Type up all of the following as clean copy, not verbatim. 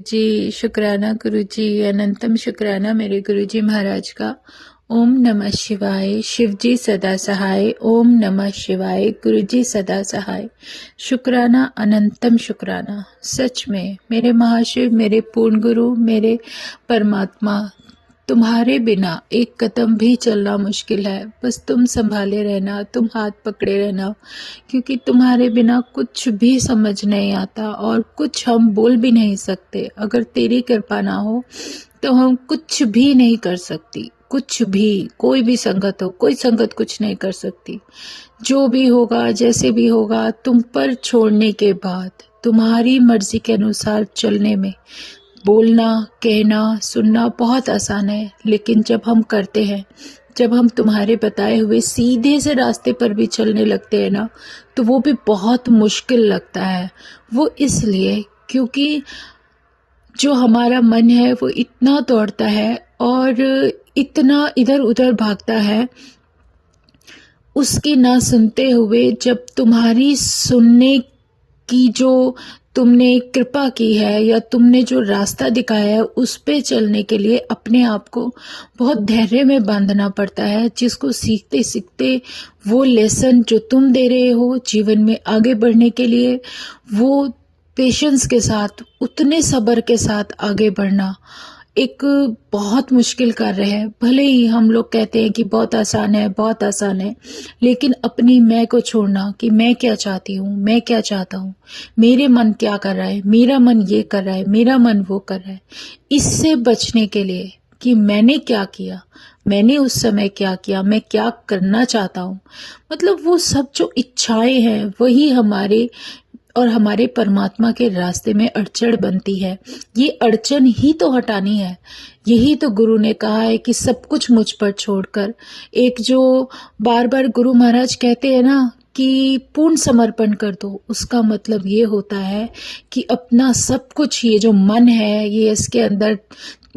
जी, शुक्राना गुरुजी, अनंतम शुक्राना मेरे गुरुजी महाराज का। ओम नमः शिवाय। शिवजी सदा सहाय। ओम नमः शिवाय। गुरुजी सदा सहाय। शुक्राना, अनंतम शुक्राना। सच में मेरे महाशिव, मेरे पूर्ण गुरु, मेरे परमात्मा, तुम्हारे बिना एक कदम भी चलना मुश्किल है। बस तुम संभाले रहना, तुम हाथ पकड़े रहना, क्योंकि तुम्हारे बिना कुछ भी समझ नहीं आता और कुछ हम बोल भी नहीं सकते। अगर तेरी कृपा ना हो तो हम कुछ भी नहीं कर सकती। कुछ भी, कोई भी संगत हो, कोई संगत कुछ नहीं कर सकती। जो भी होगा, जैसे भी होगा, तुम पर छोड़ने के बाद तुम्हारी मर्जी के अनुसार चलने में बोलना, कहना, सुनना बहुत आसान है, लेकिन जब हम करते हैं, जब हम तुम्हारे बताए हुए सीधे से रास्ते पर भी चलने लगते हैं ना, तो वो भी बहुत मुश्किल लगता है। वो इसलिए क्योंकि जो हमारा मन है वो इतना दौड़ता है और इतना इधर उधर भागता है, उसकी ना सुनते हुए जब तुम्हारी सुनने की जो तुमने कृपा की है या तुमने जो रास्ता दिखाया है, उस पे चलने के लिए अपने आप को बहुत धैर्य में बांधना पड़ता है, जिसको सीखते सीखते वो लेसन जो तुम दे रहे हो जीवन में आगे बढ़ने के लिए, वो पेशेंस के साथ, उतने सब्र के साथ आगे बढ़ना एक बहुत मुश्किल कार्य है। भले ही हम लोग कहते हैं कि बहुत आसान है, बहुत आसान है, लेकिन अपनी मैं को छोड़ना कि मैं क्या चाहती हूँ, मैं क्या चाहता हूँ, मेरे मन क्या कर रहा है, मेरा मन ये कर रहा है, मेरा मन वो कर रहा है, इससे बचने के लिए कि मैंने क्या किया, मैंने उस समय क्या किया, मैं क्या करना चाहता हूँ, मतलब वो सब जो इच्छाएं हैं वही हमारे और हमारे परमात्मा के रास्ते में अड़चन बनती है। ये अड़चन ही तो हटानी है। यही तो गुरु ने कहा है कि सब कुछ मुझ पर छोड़कर, एक जो बार बार गुरु महाराज कहते हैं ना कि पूर्ण समर्पण कर दो, उसका मतलब ये होता है कि अपना सब कुछ, ये जो मन है, ये इसके अंदर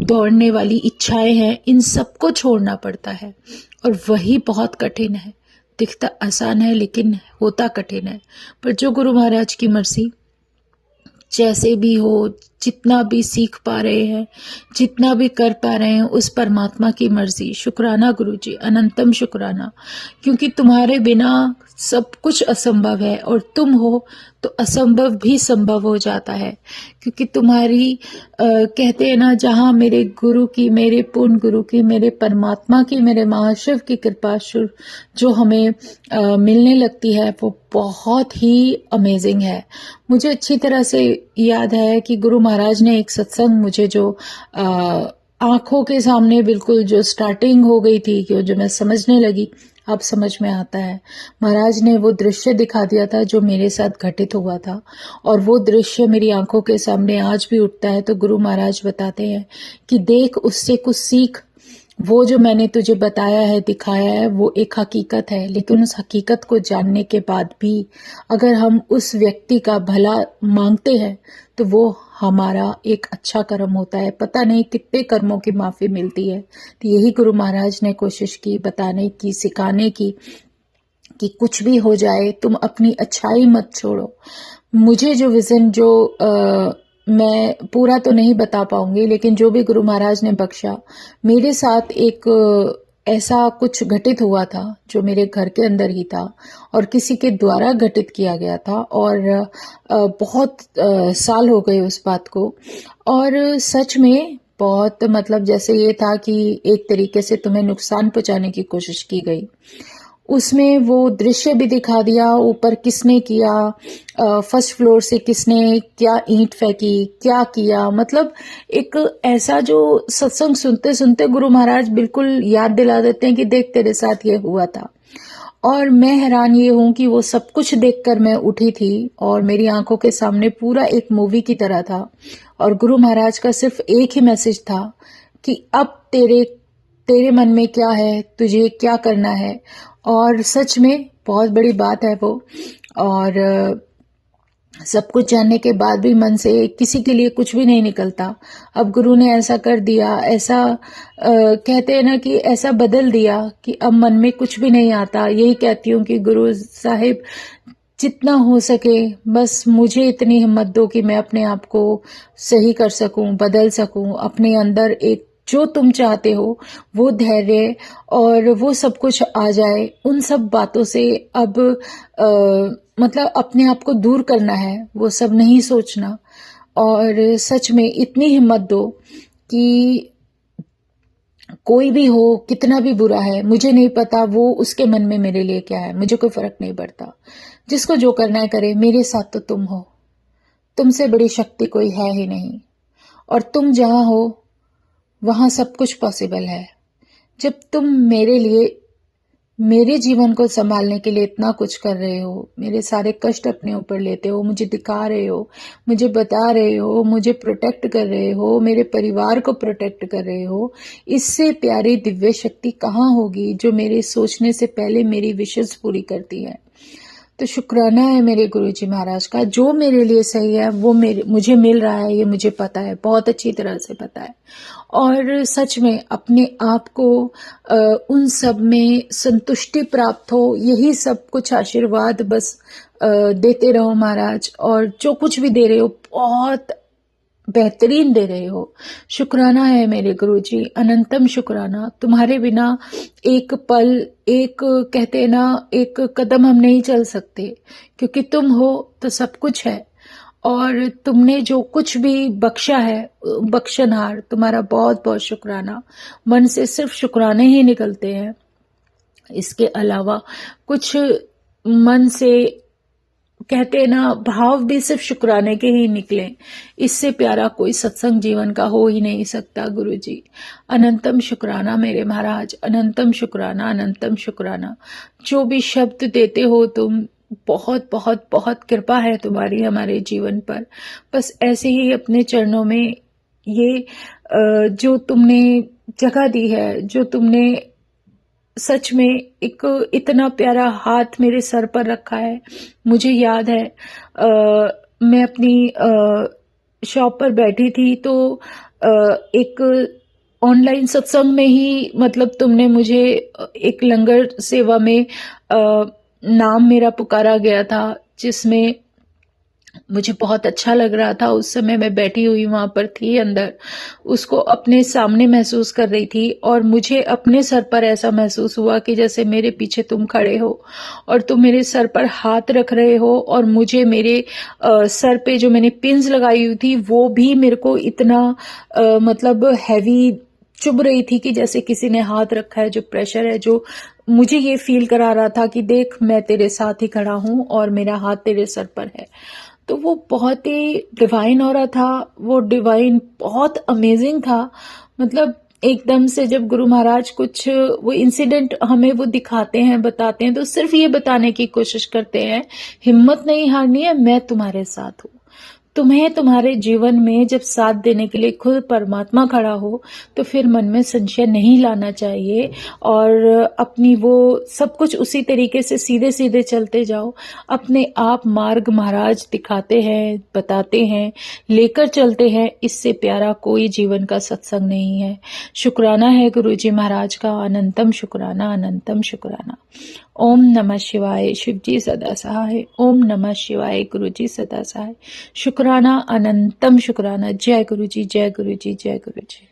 दौड़ने वाली इच्छाएं हैं, इन सबको छोड़ना पड़ता है और वही बहुत कठिन है। दिखता आसान है लेकिन होता कठिन है। पर जो गुरु महाराज की मर्जी, जैसे भी हो, जितना भी सीख पा रहे हैं, जितना भी कर पा रहे हैं, उस परमात्मा की मर्जी। शुक्राना गुरुजी, अनंतम शुक्राना, क्योंकि तुम्हारे बिना सब कुछ असंभव है और तुम हो तो असंभव भी संभव हो जाता है। क्योंकि तुम्हारी कहते हैं ना, जहाँ मेरे गुरु की, मेरे पूर्ण गुरु की, मेरे परमात्मा की, मेरे महाशिव की कृपा जो हमें मिलने लगती है, वो बहुत ही अमेजिंग है। मुझे अच्छी तरह से याद है कि गुरु महाराज ने एक सत्संग मुझे जो आंखों के सामने बिल्कुल जो स्टार्टिंग हो गई थी, कि जो मैं समझने लगी, अब समझ में आता है, महाराज ने वो दृश्य दिखा दिया था जो मेरे साथ घटित हुआ था और वो दृश्य मेरी आंखों के सामने आज भी उठता है। तो गुरु महाराज बताते हैं कि देख, उससे कुछ सीख। वो जो मैंने तुझे बताया है, दिखाया है, वो एक हकीकत है, लेकिन उस हकीकत को जानने के बाद भी अगर हम उस व्यक्ति का भला मांगते हैं तो वो हमारा एक अच्छा कर्म होता है। पता नहीं कितने कर्मों की माफी मिलती है। तो यही गुरु महाराज ने कोशिश की बताने की, सिखाने की, कि कुछ भी हो जाए तुम अपनी अच्छाई मत छोड़ो। मुझे जो विजन, जो मैं पूरा तो नहीं बता पाऊंगी, लेकिन जो भी गुरु महाराज ने बख्शा, मेरे साथ एक ऐसा कुछ घटित हुआ था जो मेरे घर के अंदर ही था और किसी के द्वारा घटित किया गया था और बहुत साल हो गए उस बात को। और सच में बहुत, मतलब जैसे ये था कि एक तरीके से तुम्हें नुकसान पहुंचाने की कोशिश की गई। उसमें वो दृश्य भी दिखा दिया, ऊपर किसने किया, फर्स्ट फ्लोर से किसने क्या ईंट फेंकी, क्या किया, मतलब एक ऐसा जो सत्संग सुनते सुनते गुरु महाराज बिल्कुल याद दिला देते हैं कि देख तेरे साथ ये हुआ था। और मैं हैरान ये हूं कि वो सब कुछ देखकर मैं उठी थी और मेरी आंखों के सामने पूरा एक मूवी की तरह था और गुरु महाराज का सिर्फ एक ही मैसेज था कि अब तेरे मन में क्या है, तुझे क्या करना है। और सच में बहुत बड़ी बात है वो। और सब कुछ जानने के बाद भी मन से किसी के लिए कुछ भी नहीं निकलता। अब गुरु ने ऐसा कर दिया, ऐसा कहते हैं ना कि ऐसा बदल दिया कि अब मन में कुछ भी नहीं आता। यही कहती हूँ कि गुरु साहिब जितना हो सके बस मुझे इतनी हिम्मत दो कि मैं अपने आप को सही कर सकूं, बदल सकूं, अपने अंदर एक जो तुम चाहते हो वो धैर्य और वो सब कुछ आ जाए। उन सब बातों से अब मतलब अपने आप को दूर करना है, वो सब नहीं सोचना। और सच में इतनी हिम्मत दो कि कोई भी हो, कितना भी बुरा है, मुझे नहीं पता वो उसके मन में मेरे लिए क्या है, मुझे कोई फर्क नहीं पड़ता। जिसको जो करना है करे, मेरे साथ तो तुम हो, तुमसे बड़ी शक्ति कोई है ही नहीं। और तुम जहां हो वहां सब कुछ पॉसिबल है। जब तुम मेरे लिए, मेरे जीवन को संभालने के लिए इतना कुछ कर रहे हो, मेरे सारे कष्ट अपने ऊपर लेते हो, मुझे दिखा रहे हो, मुझे बता रहे हो, मुझे प्रोटेक्ट कर रहे हो, मेरे परिवार को प्रोटेक्ट कर रहे हो, इससे प्यारी दिव्य शक्ति कहाँ होगी जो मेरे सोचने से पहले मेरी विशेष पूरी करती है। तो शुक्राना है मेरे गुरुजी महाराज का, जो मेरे लिए सही है वो मुझे मिल रहा है, ये मुझे पता है, बहुत अच्छी तरह से पता है। और सच में अपने आप को उन सब में संतुष्टि प्राप्त हो, यही सब कुछ आशीर्वाद बस देते रहो महाराज। और जो कुछ भी दे रहे हो बहुत बेहतरीन दे रहे हो। शुक्राना है मेरे गुरुजी, अनंतम शुक्राना। तुम्हारे बिना एक पल, एक कहते हैं ना, एक कदम हम नहीं चल सकते, क्योंकि तुम हो तो सब कुछ है। और तुमने जो कुछ भी बख्शा है, बख्शनहार, तुम्हारा बहुत बहुत शुक्राना। मन से सिर्फ शुक्राने ही निकलते हैं, इसके अलावा कुछ मन से कहते हैं ना भाव भी सिर्फ शुक्राने के ही निकले। इससे प्यारा कोई सत्संग जीवन का हो ही नहीं सकता गुरुजी। अनंतम शुक्राना मेरे महाराज, अनंतम शुक्राना, अनंतम शुक्राना। जो भी शब्द देते हो तुम, बहुत बहुत बहुत कृपा है तुम्हारी हमारे जीवन पर। बस ऐसे ही अपने चरणों में ये जो तुमने जगह दी है, जो तुमने सच में एक इतना प्यारा हाथ मेरे सर पर रखा है। मुझे याद है मैं अपनी शॉप पर बैठी थी तो एक ऑनलाइन सत्संग में ही मतलब तुमने मुझे एक लंगर सेवा में नाम मेरा पुकारा गया था, जिसमें मुझे बहुत अच्छा लग रहा था। उस समय मैं बैठी हुई वहां पर थी अंदर, उसको अपने सामने महसूस कर रही थी और मुझे अपने सर पर ऐसा महसूस हुआ कि जैसे मेरे पीछे तुम खड़े हो और तुम मेरे सर पर हाथ रख रहे हो और मुझे मेरे सर पे जो मैंने पिन्स लगाई हुई थी वो भी मेरे को इतना मतलब हैवी चुभ रही थी कि जैसे किसी ने हाथ रखा है, जो प्रेशर है, जो मुझे ये फील करा रहा था कि देख मैं तेरे साथ ही खड़ा हूं और मेरा हाथ तेरे सर पर है। तो वो बहुत ही डिवाइन हो रहा था, वो डिवाइन बहुत अमेजिंग था। मतलब एकदम से जब गुरु महाराज कुछ वो इंसिडेंट हमें वो दिखाते हैं, बताते हैं, तो सिर्फ ये बताने की कोशिश करते हैं, हिम्मत नहीं हारनी है, मैं तुम्हारे साथ हूं। तुम्हें तुम्हारे जीवन में जब साथ देने के लिए खुद परमात्मा खड़ा हो तो फिर मन में संशय नहीं लाना चाहिए और अपनी वो सब कुछ उसी तरीके से सीधे सीधे चलते जाओ। अपने आप मार्ग महाराज दिखाते हैं, बताते हैं, लेकर चलते हैं। इससे प्यारा कोई जीवन का सत्संग नहीं है। शुक्राना है गुरुजी महाराज का, अनंतम शुक्राना, अनंतम शुक्राना। ओम नमः शिवाय, शिवजी सदा सहाय। ओम नमः शिवाय, गुरुजी सदा सहाय। शुक्राना, अनंतम शुक्राना। जय गुरुजी, जय गुरुजी, जय गुरुजी।